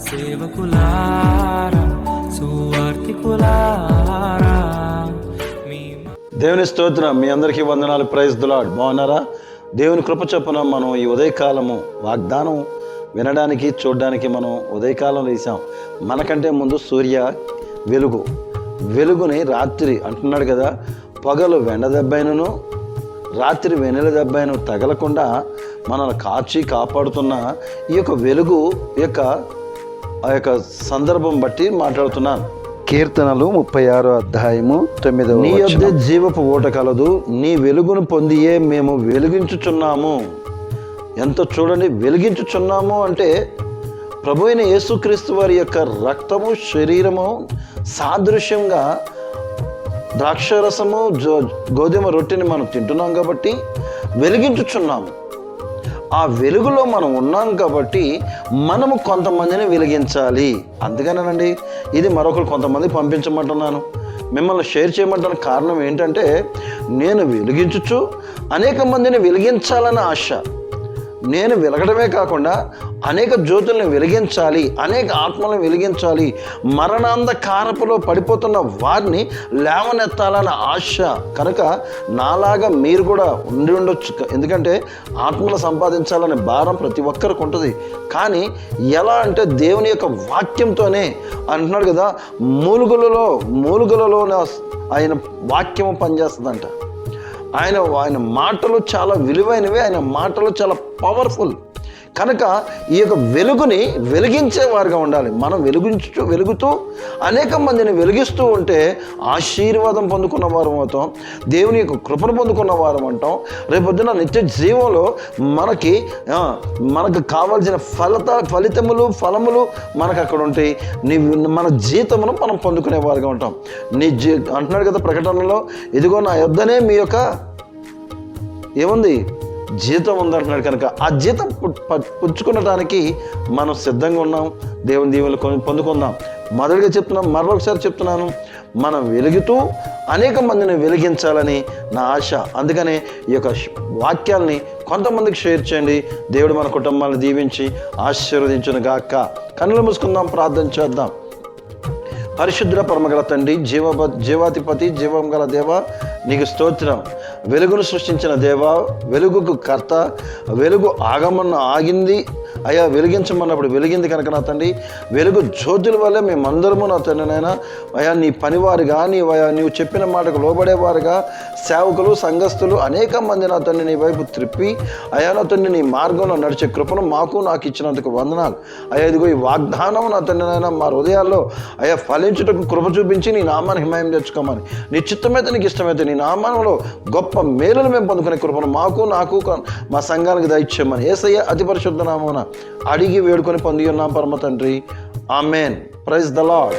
సేవకులారా సువార్తికులారా దేవుని స్తోత్రం. మీ అందరికీ వందనాలు. Praise the Lord. బాగున్నారా? దేవుని కృప చొప్పున మనం ఈ ఉదయకాలము వాగ్దానం వినడానికి చూడడానికి మనం ఉదయకాలం లేసాం. మనకంటే ముందు సూర్య వెలుగుని రాత్రి అంటున్నాడు కదా, పగలు వెండ దెబ్బైనను రాత్రి వెన్నెల దెబ్బైన తగలకుండా మనల్ని కాపాడుతున్న ఈ యొక్క వెలుగు ఆ యొక్క సందర్భం బట్టి మాట్లాడుతున్నాను. కీర్తనలు 36:9. నీ యొద్ద జీవపు ఓట కలదు, నీ వెలుగును పొందియే మేము వెలిగించుచున్నాము. ఎంత చూడండి, వెలిగించుచున్నాము అంటే ప్రభు అయిన యేసుక్రీస్తు వారి యొక్క రక్తము శరీరము సాదృశ్యంగా ద్రాక్షరసము గోధుమ రొట్టెని మనం తింటున్నాం కాబట్టి వెలిగించుచున్నాము. ఆ వెలుగులో మనం ఉన్నాం కాబట్టి మనము కొంతమందిని వెలిగించాలి. అందుకనేనండి ఇది మరొకరు కొంతమంది పంపించమంటున్నాను, మిమ్మల్ని షేర్ చేయమంటాను. కారణం ఏంటంటే నేను వెలిగించుచు అనేక మందిని వెలిగించాలన్న ఆశ. నేను వెలగడమే కాకుండా అనేక జ్యోతుల్ని వెలిగించాలి, అనేక ఆత్మలను వెలిగించాలి, మరణాంధకారపులో పడిపోతున్న వారిని లేవనెత్తాలన్న ఆశ. కనుక నాలాగా మీరు కూడా ఉండొచ్చు. ఎందుకంటే ఆత్మలు సంపాదించాలనే భారం ప్రతి ఒక్కరికి ఉంటుంది. కానీ ఎలా అంటే దేవుని యొక్క వాక్యంతోనే అంటున్నాడు కదా, మూలుగులలో ఆయన వాక్యము పనిచేస్తుందంట. ఆయన మాటలు చాలా విలువైనవి, ఆయన మాటలు చాలా పవర్ఫుల్. కనుక ఈ యొక్క వెలుగుని వెలిగించేవారుగా ఉండాలి. మనం వెలుగుతూ అనేక మందిని వెలిగిస్తూ ఉంటే ఆశీర్వాదం పొందుకున్న వారం అవుతాం, దేవుని యొక్క కృపను పొందుకున్న వారం అంటాం. రేపొద్దున నిత్య జీవంలో మనకు కావాల్సిన ఫలితములు ఫలములు మనకు అక్కడ ఉంటాయి. మన జీతమును మనం పొందుకునే వారుగా ఉంటాం. అంటున్నాడు కదా ప్రకటనలో, ఇదిగో నా యొద్దనే మీ యొక్క ఏముంది జీతం ఉందంటున్నాడు. కనుక ఆ జీతం పుచ్చుకునడానికి మనం సిద్ధంగా ఉన్నాం. దేవుని దీవెనలు పొందుకుందాం. మొదటిగా చెప్తున్నాం, మరొకసారి చెప్తున్నాను, మనం వెలుగుతూ అనేక మందిని వెలిగించాలని నా ఆశ. అందుకనే ఈ యొక్క వాక్యాల్ని కొంతమందికి షేర్ చేయండి. దేవుడు మన కుటుంబాలను దీవించి ఆశీర్వదించును గాక. కన్నులు మూసుకుందాం, ప్రార్థన చేద్దాం. పరిశుద్ర పరమగల తండ్రి, జీవాధిపతి, జీవం గల దేవ, నీకు స్తోత్రం. వెలుగును సృష్టించిన దేవ, వెలుగుకు కర్త, వెలుగు ఆగింది అయ్యా, వెలిగించమన్నప్పుడు వెలిగింది కనుక నా తండ్రి, వెలుగు జ్యోతుల వల్లే మేమందరము నా తండ్రి నాయన అయ్యా నీ పనివారుగా, నీవు చెప్పిన మాటకు లోబడేవారుగా, సేవకులు సంఘస్థులు అనేక మంది నా తండ్రి నీ వైపు త్రిప్పి అయ్యా నా తండ్రి నీ మార్గంలో నడిచే కృపను నాకు ఇచ్చినందుకు వందనాలు అయ్యా. ఇదిగో ఈ వాగ్దానం నా తండ్రి నాయన మా హృదయాల్లో అయ్యా ఫలించుటకు కృప చూపించి నీ నామాన్ని హిమాయం తెచ్చుకోమని, నీ చిత్తమైతే నీకు ఇష్టమైతే నీ నామంలో గొప్ప మేలును మేము పొందుకునే కృపను నాకు మా సంఘానికి దయచేయమని యేసయ్య అతి పరిశుద్ధ నామమున అడిగి వేడుకొని పొంది ఉన్నాం పరమ తండ్రి. ఆమెన్. Praise the lord.